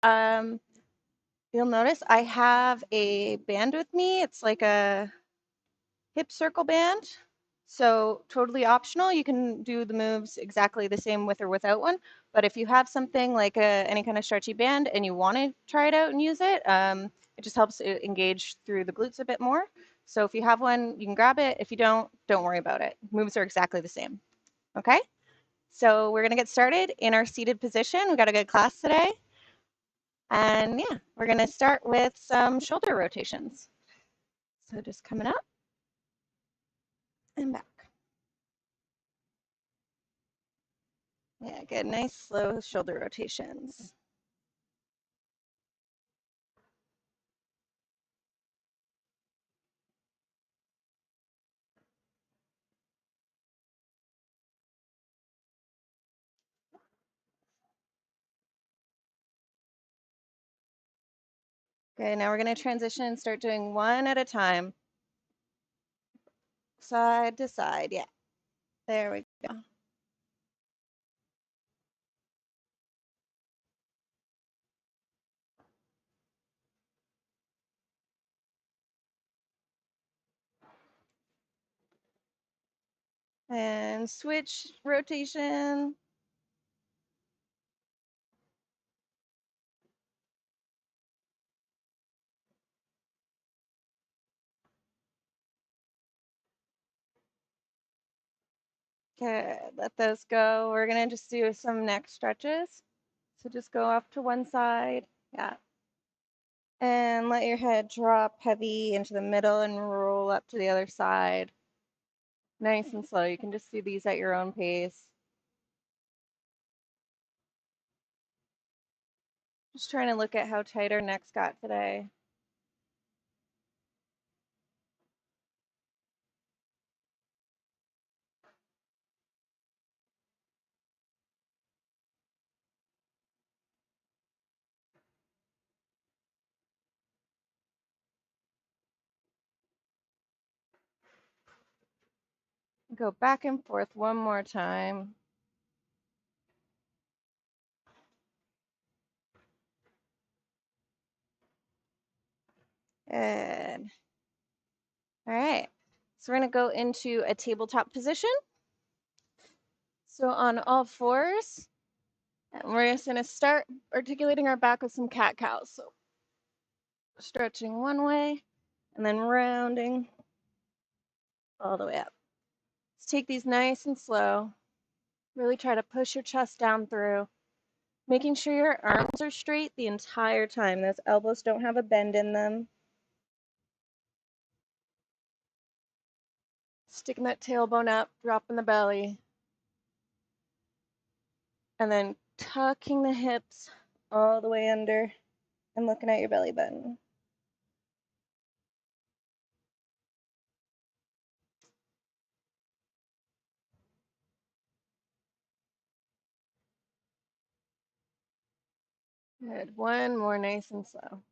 You'll notice I have a band with me. It's like a hip circle band. So totally optional. You can do the moves exactly the same with or without one. But if you have something like any kind of stretchy band and you want to try it out and use it, it just helps it engage through the glutes a bit more. So if you have one, you can grab it. If you don't worry about it. Moves are exactly the same. Okay? So we're going to get started in our seated position. We got a good class today. And yeah, we're going to start with some shoulder rotations. So just coming up and back. Yeah, good. Nice slow shoulder rotations. Okay, now we're going to transition and start doing one at a time. Side to side. Yeah, there we go. And switch rotation. Good. Let those go. We're going to just do some neck stretches. So just go off to one side. Yeah. And let your head drop heavy into the middle and roll up to the other side. Nice and slow. You can just do these at your own pace. Just trying to look at how tight our necks got today. Go back and forth one more time. Good. All right. So we're going to go into a tabletop position. So on all fours, and we're just going to start articulating our back with some cat-cows. So stretching one way and then rounding all the way up. Let's take these nice and slow. Really try to push your chest down through, making sure your arms are straight the entire time. Those elbows don't have a bend in them. Sticking that tailbone up, dropping the belly. And then tucking the hips all the way under and looking at your belly button. Good. One more nice and slow.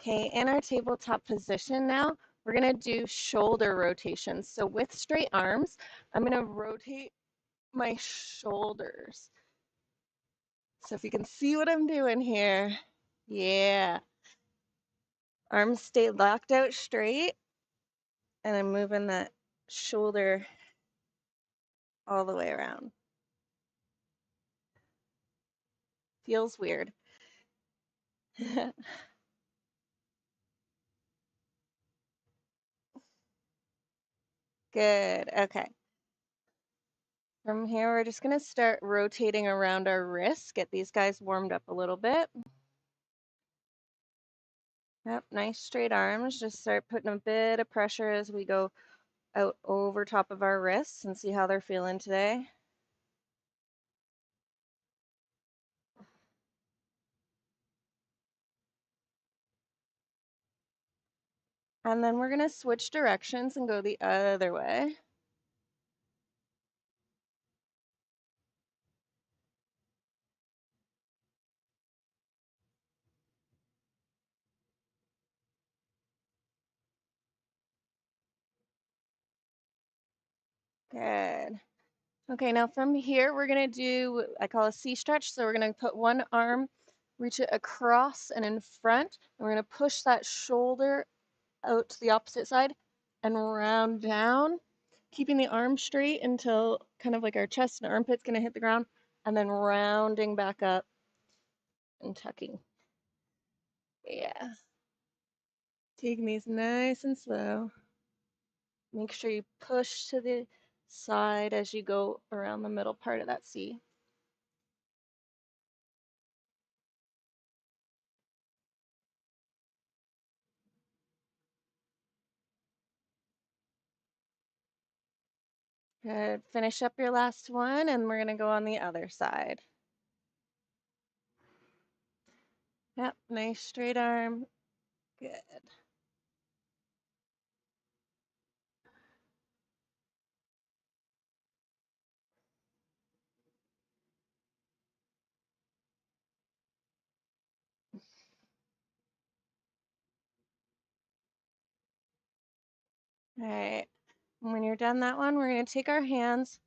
Okay, in our tabletop position now, we're going to do shoulder rotations. So with straight arms, I'm going to rotate my shoulders. So if you can see what I'm doing here, yeah. Arms stay locked out straight, and I'm moving that shoulder all the way around. Feels weird. Good. Okay. From here, we're just going to start rotating around our wrists, get these guys warmed up a little bit. Yep, nice straight arms. Just start putting a bit of pressure as we go out over top of our wrists and see how they're feeling today. And then we're going to switch directions and go the other way. Good. Okay, now from here, we're gonna do, I call a C stretch. So we're gonna put one arm, reach it across and in front, and we're gonna push that shoulder out to the opposite side and round down, keeping the arm straight until kind of like our chest and armpit's gonna hit the ground, and then rounding back up and tucking. Yeah. Taking these nice and slow. Make sure you push to the side as you go around the middle part of that C. Good. Finish up your last one, and we're gonna go on the other side. Yep, nice straight arm. Good. All right. And when you're done that one, we're gonna take our hands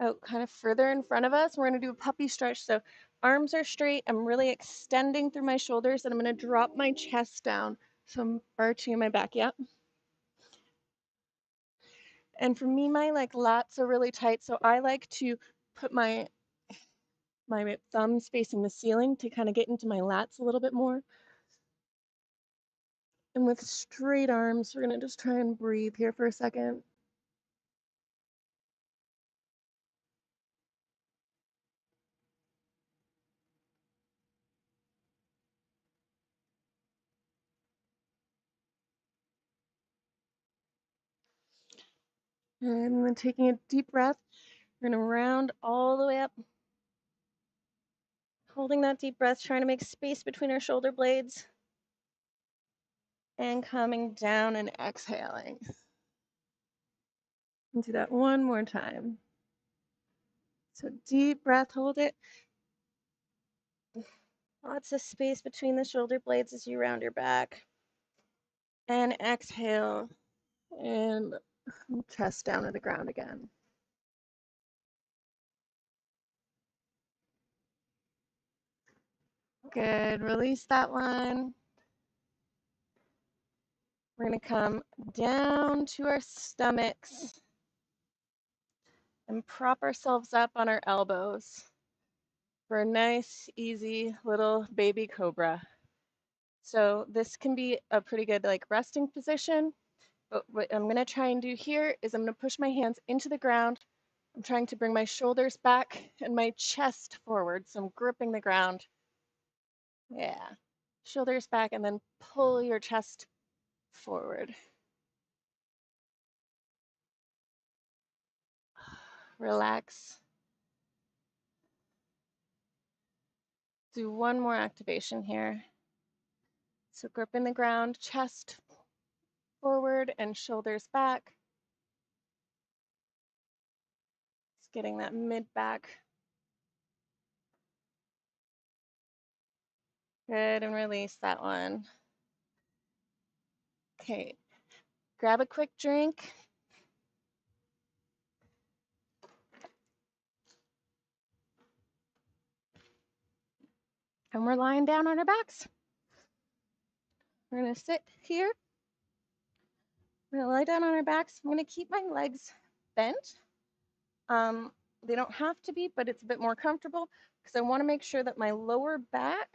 out kind of further in front of us. We're gonna do a puppy stretch. So arms are straight. I'm really extending through my shoulders, and I'm gonna drop my chest down. So I'm arching in my back. Yep. And for me, my like lats are really tight, so I like to put my thumbs facing the ceiling to kind of get into my lats a little bit more. And with straight arms, we're gonna just try and breathe here for a second. And then taking a deep breath, we're gonna round all the way up. Holding that deep breath, trying to make space between our shoulder blades. And coming down and exhaling. And do that one more time. So deep breath, hold it. Lots of space between the shoulder blades as you round your back. And exhale. And chest down to the ground again. Good. Release that one. We're going to come down to our stomachs and prop ourselves up on our elbows for a nice, easy little baby cobra. So this can be a pretty good like resting position. But what I'm going to try and do here is I'm going to push my hands into the ground. I'm trying to bring my shoulders back and my chest forward. So I'm gripping the ground. Yeah. Shoulders back, and then pull your chest forward. Relax. Do one more activation here. So gripping the ground, chest forward and shoulders back. Just getting that mid back. Good, and release that one. Okay, grab a quick drink. And we're lying down on our backs. We're gonna sit here. We're gonna lie down on our backs. I'm gonna keep my legs bent. They don't have to be, but it's a bit more comfortable because I wanna make sure that my lower back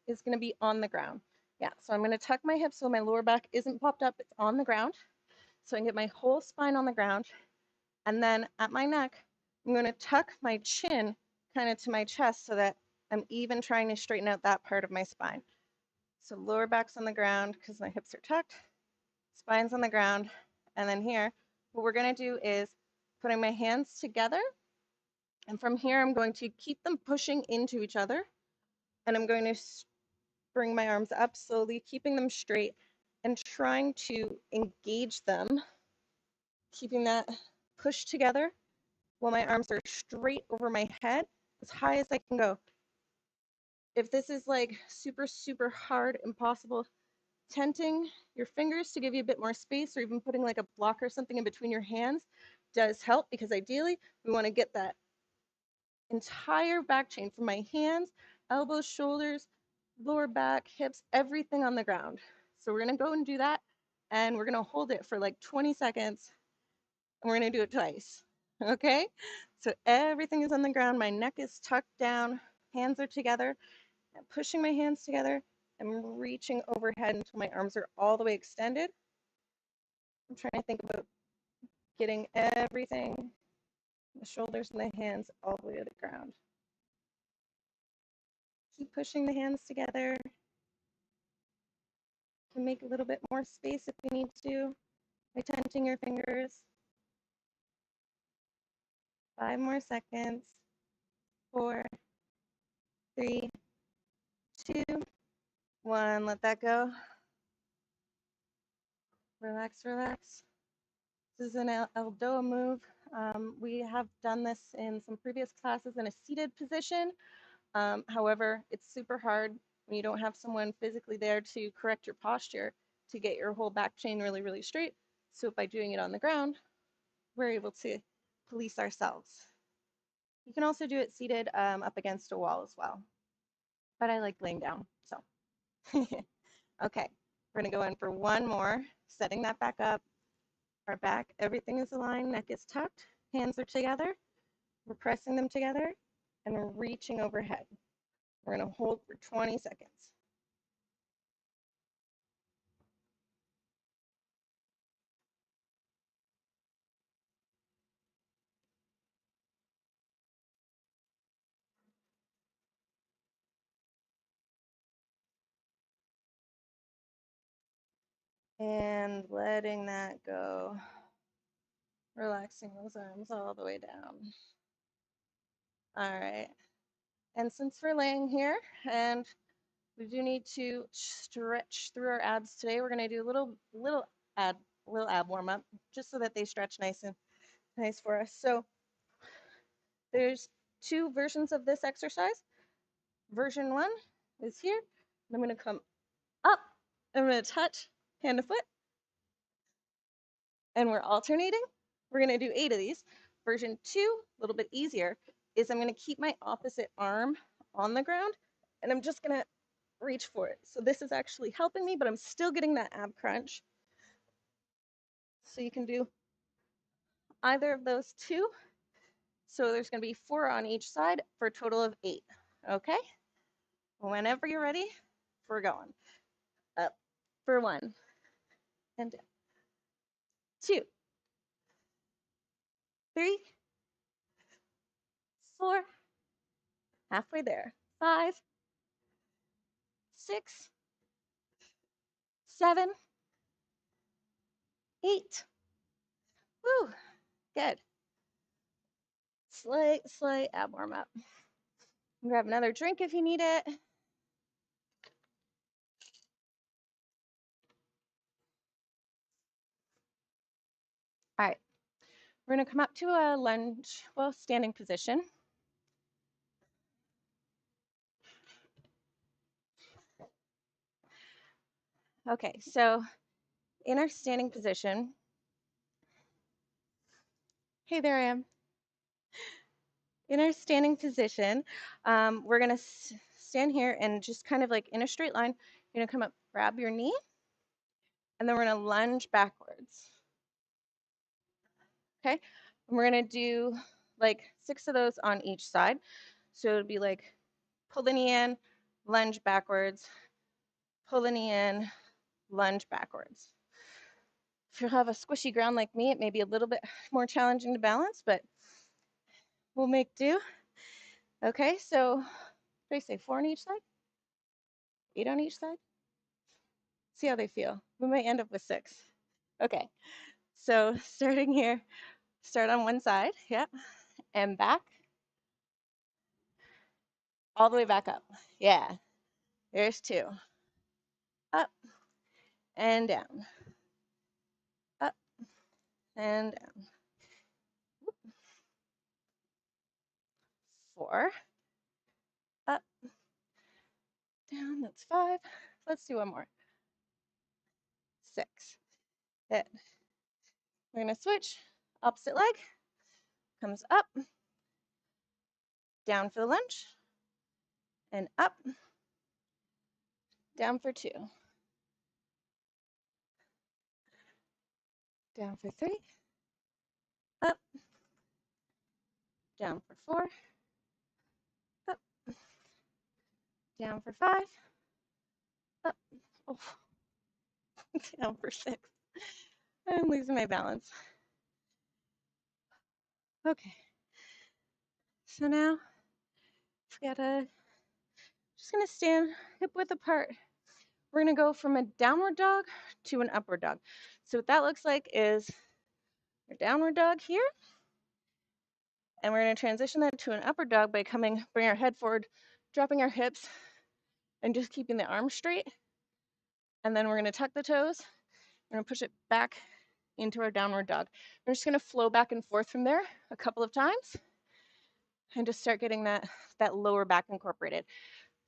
is gonna be on the ground. Yeah, so I'm gonna tuck my hips so my lower back isn't popped up, it's on the ground. So I can get my whole spine on the ground. And then at my neck, I'm gonna tuck my chin kind of to my chest so that I'm even trying to straighten out that part of my spine. So lower back's on the ground because my hips are tucked, spine's on the ground. And then here, what we're gonna do is putting my hands together. And from here, I'm going to keep them pushing into each other. And I'm going to bring my arms up slowly, keeping them straight and trying to engage them, keeping that push together while my arms are straight over my head as high as I can go. If this is like super, super hard, impossible, tenting your fingers to give you a bit more space, or even putting like a block or something in between your hands does help because ideally we want to get that entire back chain from my hands, elbows, shoulders, lower back, hips, everything on the ground. So we're going to go and do that, and we're going to hold it for like 20 seconds, and we're going to do it twice. Okay? So everything is on the ground. My neck is tucked down, hands are together. I'm pushing my hands together. I'm reaching overhead until my arms are all the way extended. I'm trying to think about getting everything, the shoulders and the hands, all the way to the ground. Keep pushing the hands together. You can make a little bit more space if you need to by tenting your fingers. 5 more seconds. 4, 3, 2, 1. Let that go. Relax, relax. This is an Eldoa move. We have done this in some previous classes in a seated position. However, it's super hard when you don't have someone physically there to correct your posture to get your whole back chain really, really straight. So by doing it on the ground, we're able to police ourselves. You can also do it seated up against a wall as well. But I like laying down, so. Okay, we're gonna go in for one more, setting that back up. Our back, everything is aligned, neck is tucked, hands are together. We're pressing them together and we're reaching overhead. We're gonna hold for 20 seconds. And letting that go. Relaxing those arms all the way down. All right. And since we're laying here and we do need to stretch through our abs today, we're going to do a little ab warm up just so that they stretch nice and nice for us. So there's 2 versions of this exercise. Version 1 is here. And I'm going to come up. I'm going to touch hand to foot. And we're alternating. We're going to do 8 of these. Version 2, a little bit easier, is I'm going to keep my opposite arm on the ground and I'm just going to reach for it. So this is actually helping me, but I'm still getting that ab crunch. So you can do either of those 2. So there's going to be 4 on each side for a total of 8. Okay? Whenever you're ready, we're going. Up for 1 and down. 2, 3, 4, halfway there. 5, 6, 7, 8. Woo, good. Slight ab warm up. Grab another drink if you need it. All right, we're gonna come up to a lunge, well, standing position. Okay, so in our standing position, hey, there I am. In our standing position, we're gonna stand here and just kind of like in a straight line, you're gonna come up, grab your knee, and then we're gonna lunge backwards. Okay, and we're gonna do like 6 of those on each side. So it'd be like pull the knee in, lunge backwards, pull the knee in, lunge backwards. If you have a squishy ground like me, it may be a little bit more challenging to balance, but we'll make do. Okay, so what do I say, 4 on each side? 8 on each side? See how they feel. We might end up with 6. Okay, so starting here, start on one side, yeah, and back, all the way back up. Yeah, there's 2. Up and down. Up and down. 4. Up, down, that's 5. Let's do one more. 6. Good. We're gonna switch Opposite leg comes up, down for the lunge, and up, down for 2, down for 3, up, down for 4, up, down for 5, up, oh, down for 6. I'm losing my balance. Okay, so now we gotta, just gonna stand hip width apart. We're gonna go from a downward dog to an upward dog. So what that looks like is your downward dog here, and we're gonna transition that to an upward dog by bring our head forward, dropping our hips, and just keeping the arms straight. And then we're gonna tuck the toes. We're gonna push it back into our downward dog. We're just gonna flow back and forth from there a couple of times and just start getting that lower back incorporated.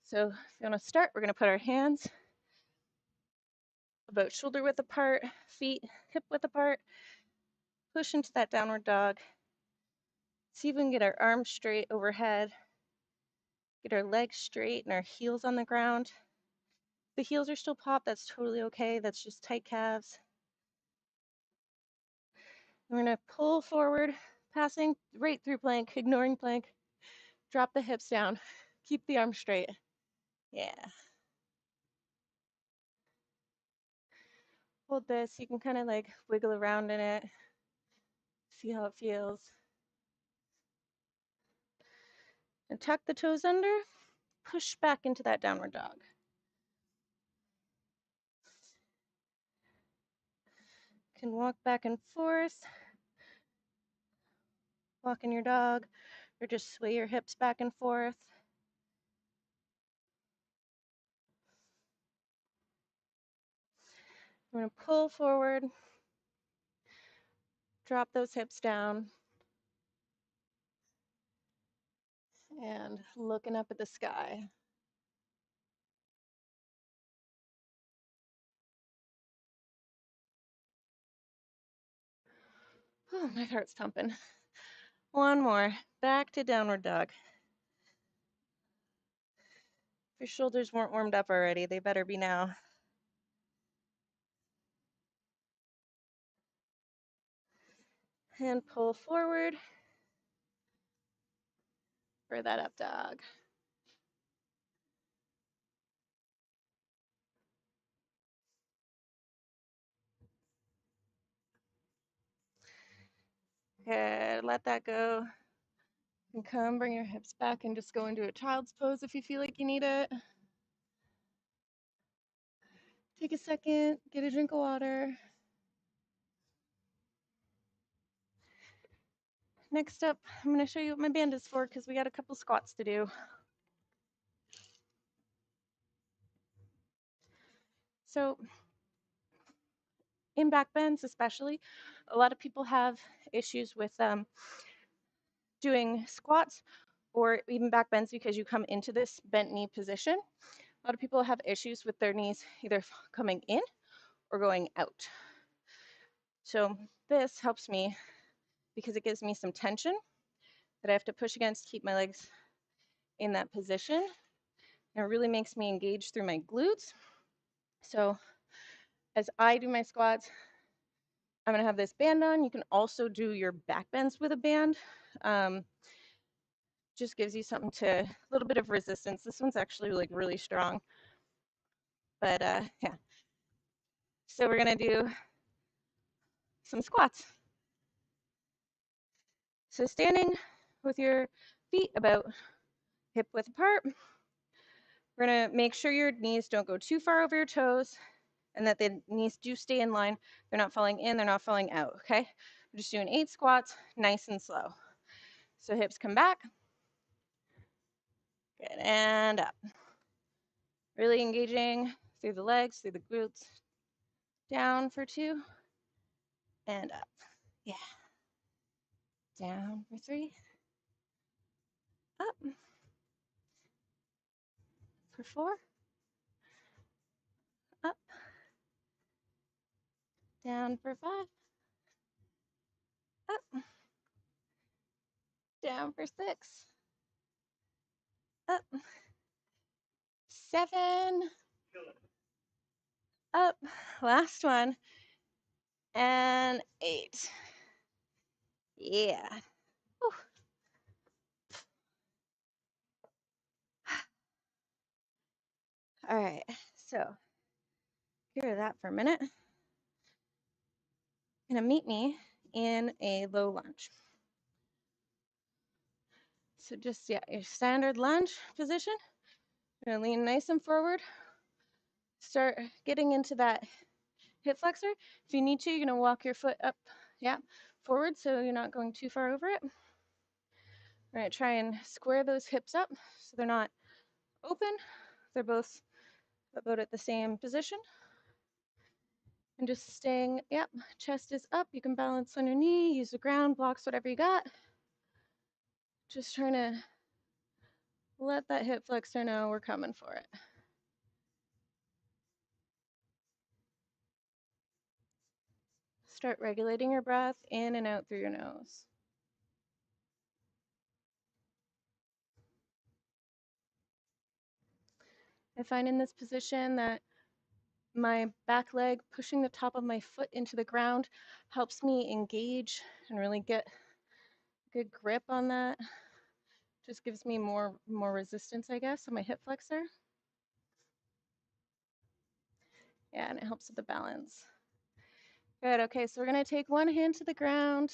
So if you wanna start, we're gonna put our hands about shoulder width apart, feet hip width apart, push into that downward dog. See if we can get our arms straight overhead, get our legs straight and our heels on the ground. If the heels are still popped, that's totally okay. That's just tight calves. We're gonna pull forward, passing right through plank, ignoring plank. Drop the hips down, keep the arms straight. Yeah. Hold this, you can kind of like wiggle around in it, see how it feels. And tuck the toes under, push back into that downward dog. You can walk back and forth, walking your dog, or just sway your hips back and forth. I'm going to pull forward, drop those hips down, and looking up at the sky. Oh, my heart's pumping. One more, back to downward dog. If your shoulders weren't warmed up already, they better be now. And pull forward for that up dog. Good, let that go. And come, bring your hips back and just go into a child's pose if you feel like you need it. Take a second, get a drink of water. Next up, I'm going to show you what my band is for because we got a couple squats to do. So in back bends especially, a lot of people have issues with doing squats or even back bends because you come into this bent knee position. A lot of people have issues with their knees either coming in or going out. So this helps me because it gives me some tension that I have to push against to keep my legs in that position. And it really makes me engage through my glutes. So as I do my squats, I'm gonna have this band on. You can also do your back bends with a band. Just gives you something a little bit of resistance. This one's actually like really strong. But yeah. So we're gonna do some squats. So standing with your feet about hip width apart, we're gonna make sure your knees don't go too far over your toes and that the knees do stay in line. They're not falling in, they're not falling out, okay? We're just doing 8 squats, nice and slow. So hips come back. Good, and up. Really engaging through the legs, through the glutes. Down for 2, and up. Yeah. Down for 3, up for 4, up, down for 5, up, down for 6, up, 7, up, last one, and 8. Yeah. Whew. All right, so hear that for a minute. Gonna meet me in a low lunge. So just, yeah, your standard lunge position. You're gonna lean nice and forward. Start getting into that hip flexor. If you need to, you're gonna walk your foot up, yeah, forward so you're not going too far over it. We're gonna try and square those hips up so they're not open. They're both about at the same position. And just staying, yep, chest is up. You can balance on your knee, use the ground, blocks, whatever you got. Just trying to let that hip flexor know we're coming for it. Start regulating your breath in and out through your nose. I find in this position that my back leg pushing the top of my foot into the ground helps me engage and really get good grip on that. Just gives me more resistance, I guess, on my hip flexor. Yeah, and it helps with the balance. Good, okay, so we're gonna take one hand to the ground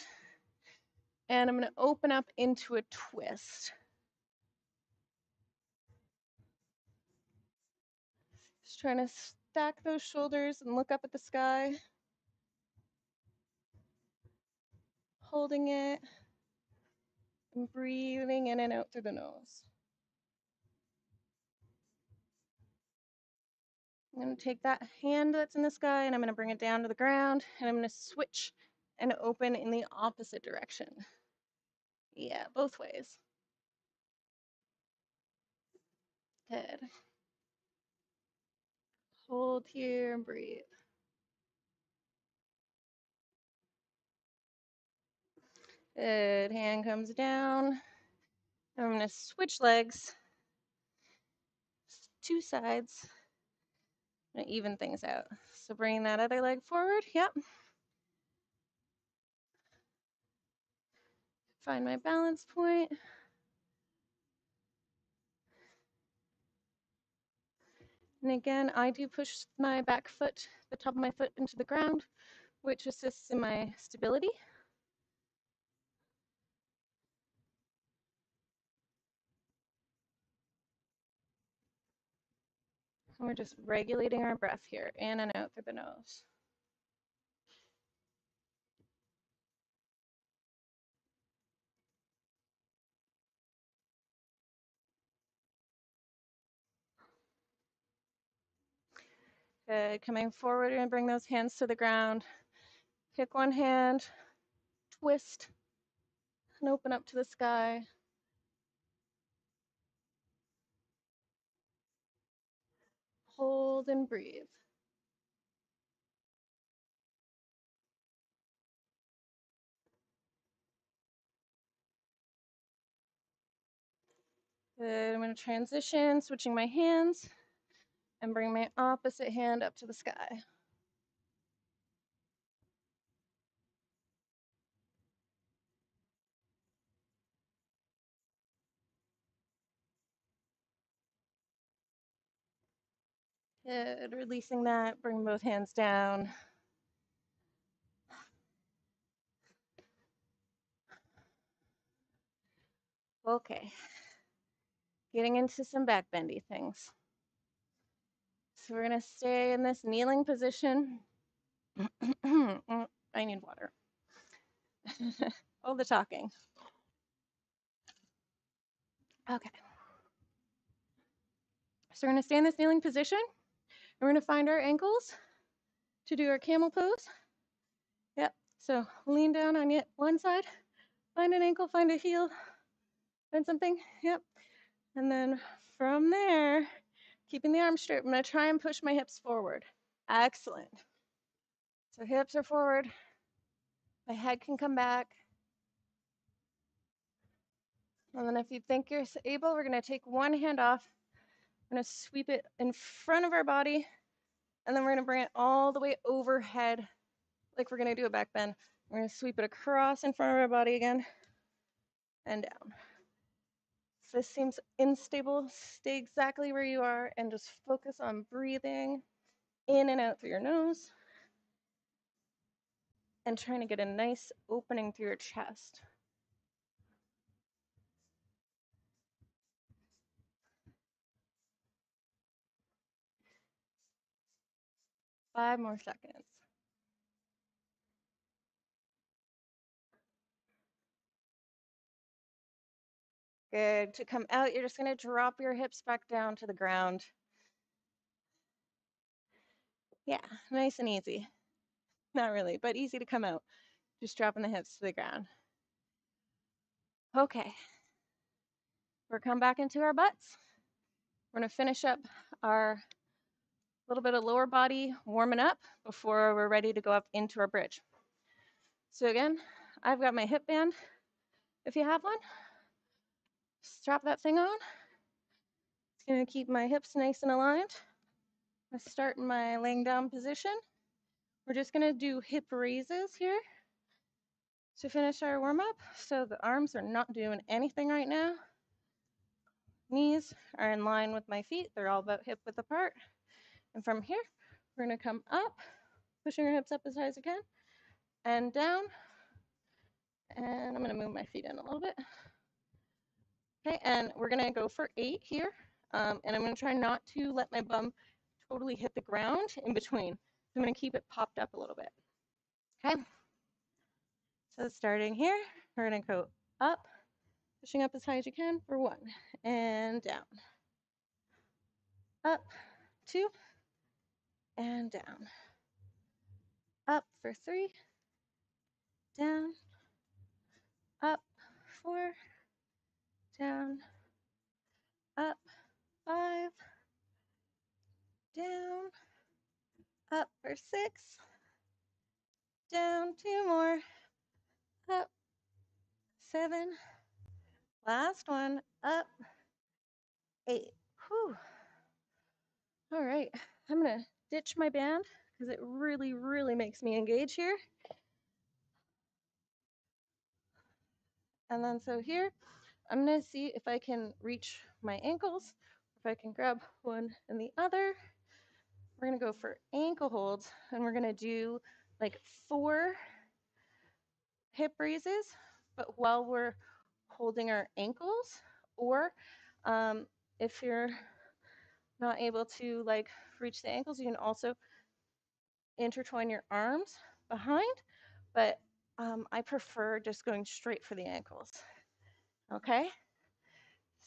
and I'm gonna open up into a twist. Just trying to stack those shoulders and look up at the sky. Holding it and breathing in and out through the nose. I'm going to take that hand that's in the sky and I'm going to bring it down to the ground and I'm going to switch and open in the opposite direction. Yeah, both ways. Good. Hold here and breathe. Good. Hand comes down. I'm going to switch legs. 2 sides. I'm going to even things out. So bring that other leg forward. Yep. Find my balance point. And again, I do push my back foot, the top of my foot into the ground, which assists in my stability. And we're just regulating our breath here, in and out through the nose. Good, coming forward and bring those hands to the ground. Pick one hand, twist, and open up to the sky. Hold and breathe. Good, I'm going to transition, switching my hands, and bring my opposite hand up to the sky. Good, releasing that, bring both hands down. Okay, getting into some back bendy things. So we're gonna stay in this kneeling position. I need water. All the talking. Okay. So we're gonna stay in this kneeling position. We're gonna find our ankles to do our camel pose. Yep, so lean down on one side, find an ankle, find a heel, find something, yep. And then from there, keeping the arms straight, I'm gonna try and push my hips forward. Excellent. So hips are forward, My head can come back. And then if you think you're able, we're gonna take one hand off. We're gonna sweep it in front of our body, and then we're gonna bring it all the way overhead, like we're gonna do a back bend. We're gonna sweep it across in front of our body again, and down. If this seems unstable, stay exactly where you are and just focus on breathing in and out through your nose and trying to get a nice opening through your chest. 5 more seconds. Good. To come out, you're just going to drop your hips back down to the ground. Yeah, nice and easy. Not really, but easy to come out. Just dropping the hips to the ground. Okay. We're come back into our butts. We're going to finish up our little bit of lower body warming up before we're ready to go up into our bridge. So again, I've got my hip band. If you have one, strap that thing on. It's going to keep my hips nice and aligned. I start in my laying down position. We're just going to do hip raises here to finish our warm up. So the arms are not doing anything right now. Knees are in line with my feet. They're all about hip width apart. And from here, we're going to come up, pushing our hips up as high as you can, and down. And I'm going to move my feet in a little bit. Okay, and we're going to go for 8 here. And I'm going to try not to let my bum totally hit the ground in between. So I'm going to keep it popped up a little bit. Okay. So starting here, we're going to go up, pushing up as high as you can for 1, and down. Up, 2, and down. Up for 3, down. Up, 4, down. Up, 5, down. Up for 6, down. 2 more. Up, 7. Last one, up, 8. Whew. All right, I'm gonna ditch my band because it really, really makes me engage here. And then so here, I'm gonna see if I can reach my ankles, if I can grab one and the other. We're gonna go for ankle holds, and we're gonna do like 4 hip raises, but while we're holding our ankles, or if you're not able to like reach the ankles, you can also intertwine your arms behind, but I prefer just going straight for the ankles. Okay,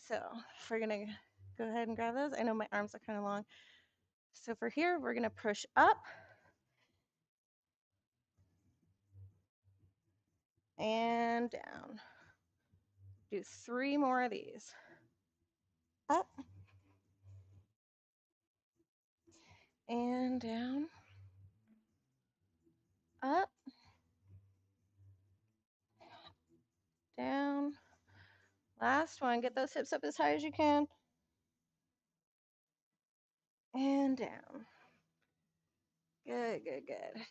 so if we're gonna go ahead and grab those, I know my arms are kind of long. So for here, we're gonna push up and down. Do 3 more of these. Up and down. Up, down. Last one, get those hips up as high as you can. And down. Good, good, good.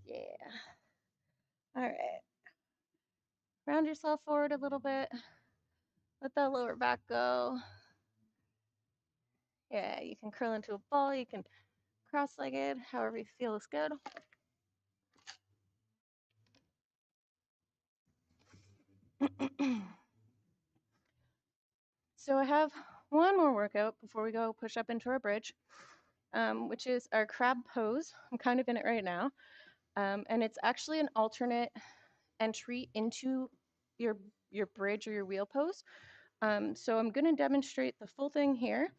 Yeah. All right. Round yourself forward a little bit. Let that lower back go. Yeah, you can curl into a ball. You can cross-legged, however you feel is good. So I have one more workout before we go push up into our bridge, which is our crab pose. I'm kind of in it right now. And it's actually an alternate entry into your bridge or your wheel pose. So I'm going to demonstrate the full thing here,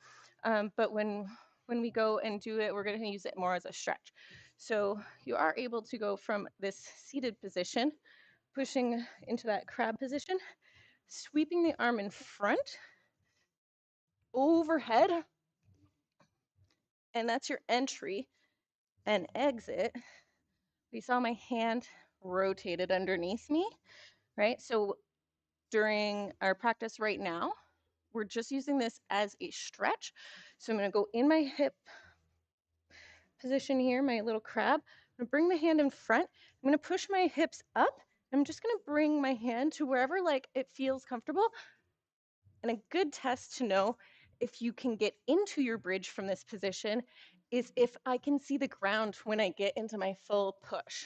but when we go and do it, we're going to use it more as a stretch. So you are able to go from this seated position, pushing into that crab position, sweeping the arm in front, overhead, and that's your entry and exit You saw my hand rotated underneath me, right? So during our practice right now, we're just using this as a stretch. So I'm going to go in my hip position here, my little crab. I'm going to bring my hand in front. I'm going to push my hips up. I'm just going to bring my hand to wherever like it feels comfortable. And a good test to know if you can get into your bridge from this position is if I can see the ground when I get into my full push,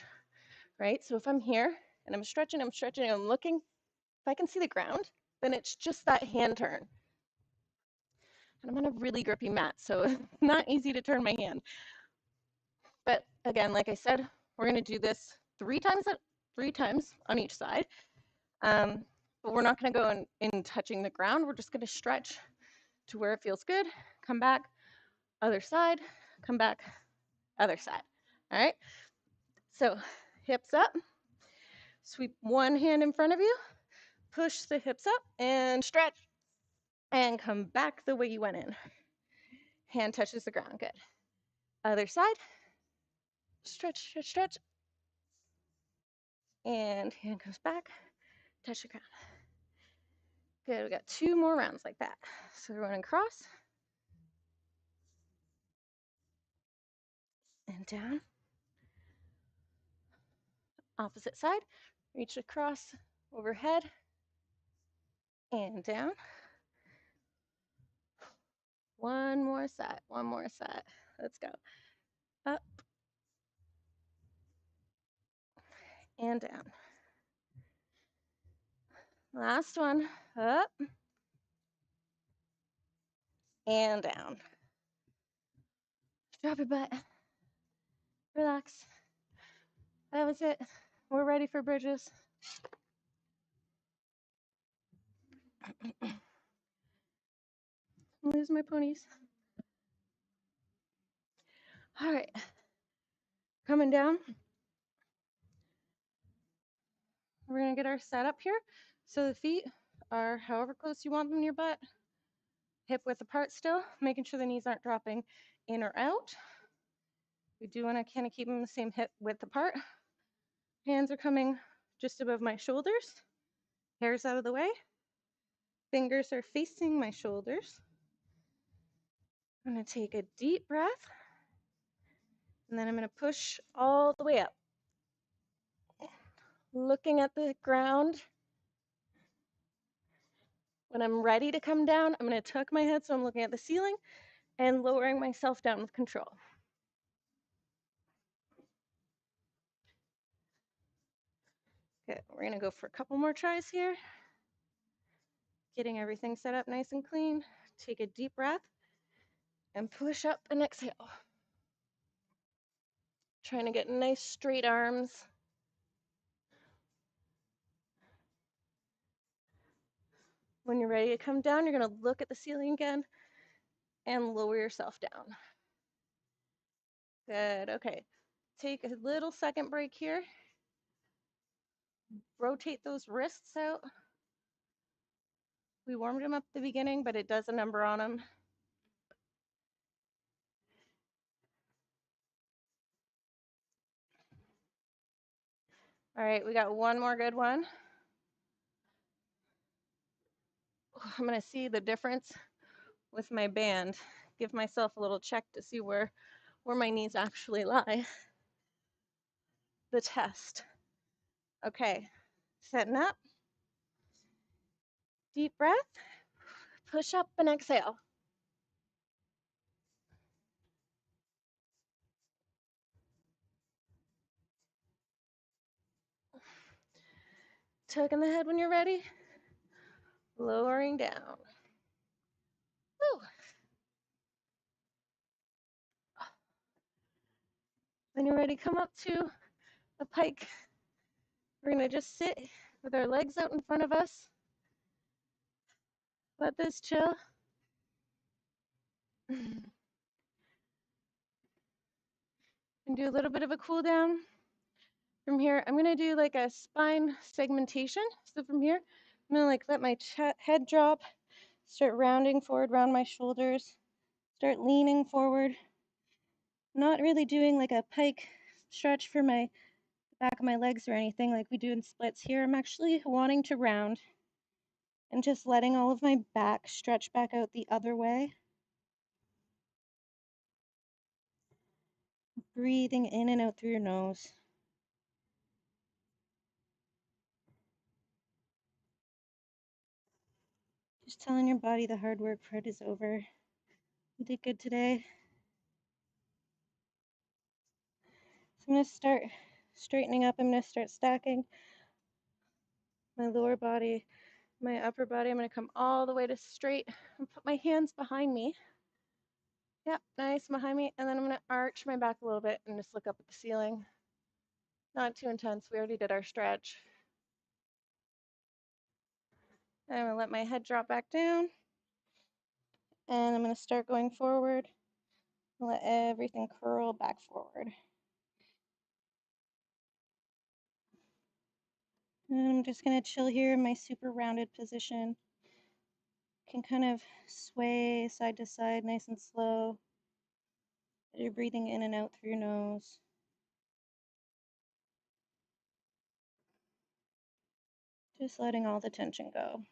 right? So if I'm here and I'm stretching, I'm looking, if I can see the ground, then it's just that hand turn. And I'm on a really grippy mat, so it's not easy to turn my hand. But again, like I said, we're gonna do this three times on each side. But we're not gonna go in touching the ground. We're just gonna stretch to where it feels good, come back, other side, come back, other side. All right, so hips up, sweep one hand in front of you, push the hips up and stretch, and come back the way you went in. Hand touches the ground, good. Other side, stretch, stretch, stretch, and hand comes back, touch the ground. Good, we got 2 more rounds like that. So we're running across, and down. Opposite side, reach across overhead, and down. One more side, one more side. Let's go. Up and down. Last one, up and down. Drop your butt. Relax. That was it. We're ready for bridges. Lose my ponies. All right. Coming down. We're going to get our set up here. So the feet are however close you want them to your butt. Hip width apart still, making sure the knees aren't dropping in or out. We do want to kind of keep them the same hip width apart. Hands are coming just above my shoulders. Hair's out of the way. Fingers are facing my shoulders. I'm going to take a deep breath. And then I'm going to push all the way up. Looking at the ground. When I'm ready to come down, I'm going to tuck my head so I'm looking at the ceiling and lowering myself down with control. Good. We're going to go for a couple more tries here. Getting everything set up nice and clean. Take a deep breath and push up and exhale. Trying to get nice straight arms. When you're ready to come down, you're going to look at the ceiling again and lower yourself down. Good. Okay. Take a little second break here. Rotate those wrists out. We warmed them up at the beginning, but it does a number on them. All right, we got one more good one. I'm going to see the difference with my band. Give myself a little check to see where my knees actually lie. The test. Okay, setting up. Deep breath. Push up and exhale. Tucking the head when you're ready. Lowering down. Woo. When you're ready, come up to a pike. We're going to just sit with our legs out in front of us. Let this chill. And do a little bit of a cool down. From here, I'm going to do like a spine segmentation. So from here, I'm going to like let my head drop, start rounding forward, round my shoulders, start leaning forward. Not really doing like a pike stretch for my back of my legs or anything like we do in splits here. I'm actually wanting to round and just letting all of my back stretch back out the other way. Breathing in and out through your nose. Just telling your body the hard work part is over. You did good today. So I'm going to start straightening up. I'm going to start stacking my lower body, my upper body. I'm going to come all the way to straight and put my hands behind me. Yep, nice behind me. And then I'm going to arch my back a little bit and just look up at the ceiling. Not too intense. We already did our stretch. I'm going to let my head drop back down. And I'm going to start going forward. Let everything curl back forward. And I'm just going to chill here in my super rounded position. Can kind of sway side to side nice and slow. You're breathing in and out through your nose. Just letting all the tension go.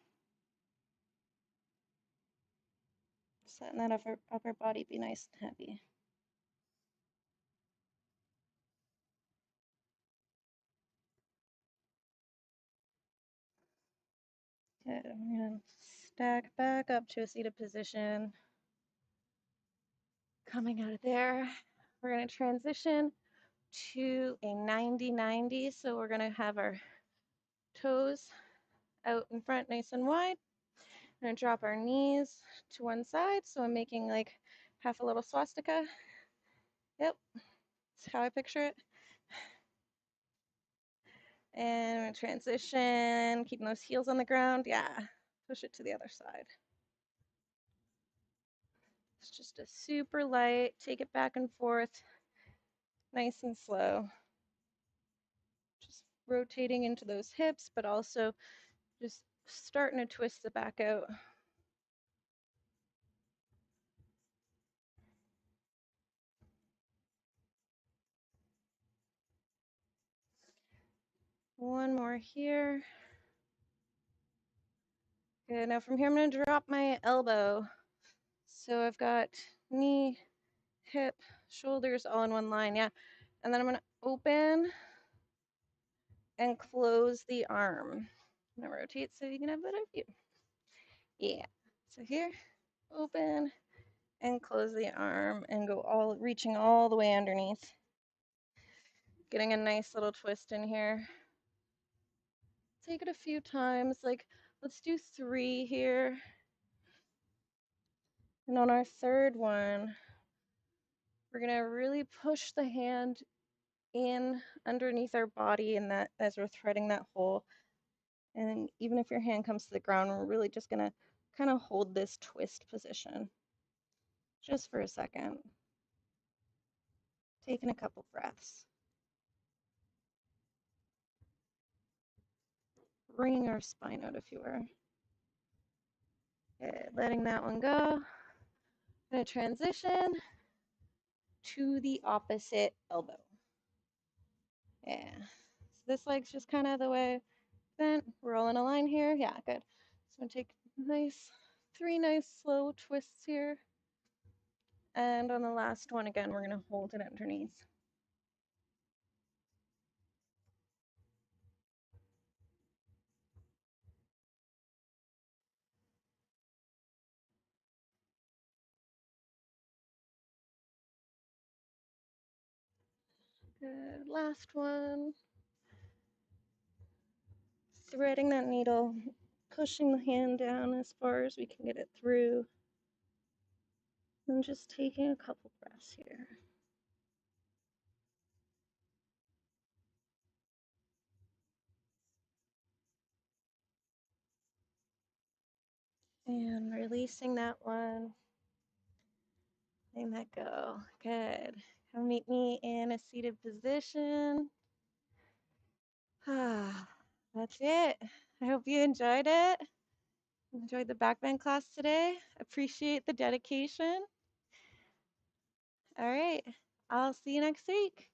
Just letting that upper body be nice and heavy. Good. I'm going to stack back up to a seated position. Coming out of there, we're going to transition to a 90-90. So we're going to have our toes out in front nice and wide. We're going to drop our knees to one side. So I'm making like half a little swastika. Yep, that's how I picture it. And I'm going to transition, keeping those heels on the ground. Yeah, push it to the other side. It's just a super light, take it back and forth, nice and slow. Just rotating into those hips, but also just starting to twist the back out. One more here. Good, now from here I'm going to drop my elbow. So I've got knee, hip, shoulders all in one line, yeah. And then I'm going to open and close the arm. I'm going to rotate so you can have a better view. Yeah, so here, open and close the arm and go reaching all the way underneath. Getting a nice little twist in here. Take it a few times, like let's do 3 here. And on our third one, we're gonna really push the hand in underneath our body and that as we're threading that hole. And even if your hand comes to the ground, we're really just gonna kind of hold this twist position just for a second. Taking a couple breaths. Bringing our spine out if you were. Good, letting that one go. I'm gonna transition to the opposite elbow. Yeah, so this leg's just kind of the way bent. We're all in a line here. Yeah, good. So I'm gonna take nice, 3 nice slow twists here. And on the last one again, we're gonna hold it underneath. Good, last one. Threading that needle, pushing the hand down as far as we can get it through. And just taking a couple breaths here. And releasing that one. Letting that go. Good. Come meet me in a seated position. That's it. I hope you enjoyed it. Enjoyed the backbend class today. Appreciate the dedication. All right. I'll see you next week.